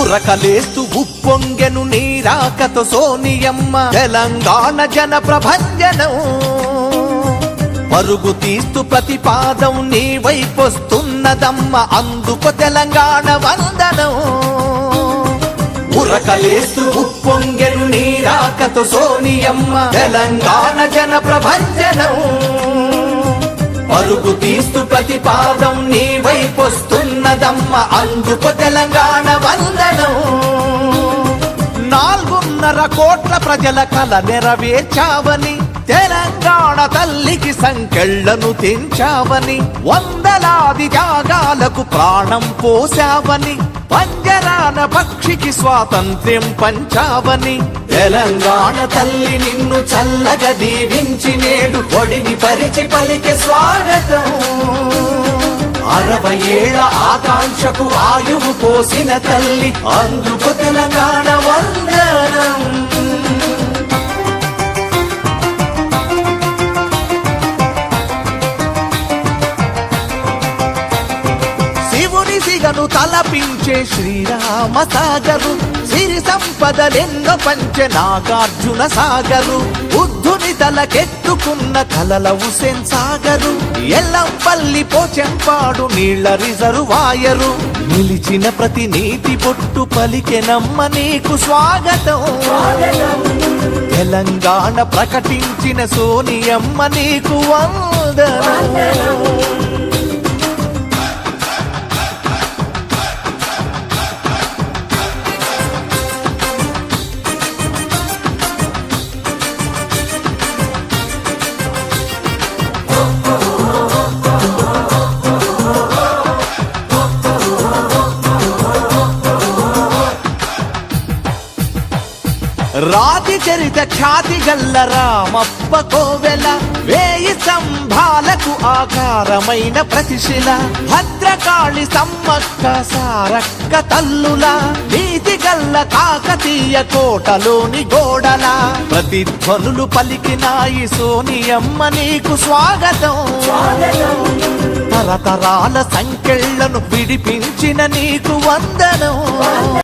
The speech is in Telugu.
ఉరకలేస్తూ ఉప్పొంగెను నీరాకతో సోనియమ్మ తెలంగాణ జన ప్రభంజనం పరుగు తీస్తూ ప్రతిపాదం నీ వైపొస్తున్నదమ్మ అందుకు తెలంగాణ వందనం ఉరకలేస్తూ ఉప్పొంగెను నీరాకతో సోనియమ్మ తెలంగాణ జన ప్రభంజనం పరుగు తీస్తూ ప్రతిపాదం నీ వైపొస్తున్నదమ్మ అందుకు తెలంగాణ వందనం 4.5 కోట్ల ప్రజల కల నెరవేర్చావని తెలంగాణ తల్లికి సంకెళ్లను తెంచావని వందలాది త్యాగాలకు ప్రాణం పోసావని పంజరాన పక్షికి స్వాతంత్ర్యం పంచావని తెలంగాణ తల్లి నిన్ను చల్లగా దీవించి నేడు ఒడిని పరిచి పలికే స్వాగతం 60 ఏళ్ల ఆకాంక్షకు ఆయువు పోసిన తల్లి అందుకు తెలంగాణ వందనం సిగను తలపించే శ్రీరామ సాగరు సిరి సంపదలెన్నో పంచె నాగార్జున సాగరు బుద్ధుని తలకెత్తుకున్న కలల హుసేన్ సాగరు ఎల్లంపల్లి పోచెంపాడు నీళ్ల రిజర్వాయరు నిలిచిన ప్రతి నీటి పొట్టు పలికెనమ్మ నీకు స్వాగతం తెలంగాణ ప్రకటించిన సోనియమ్మ నీకు వందనం రాతి చరిత ఖ్యాతి గల్ల రామప్ప కోవెల 1000 స్తంభాలకు ఆకారమైన ప్రతిశిల భద్రకాళి సమ్మక్క సారక్క తల్లుల నీతి గల్ల కాకతీయ కోటలోని గోడల ప్రతిధ్వనులు పలికినాయి సోనియమ్మ నీకు స్వాగతం తరతరాల సంకెళ్లను విడిపించిన నీకు వందనం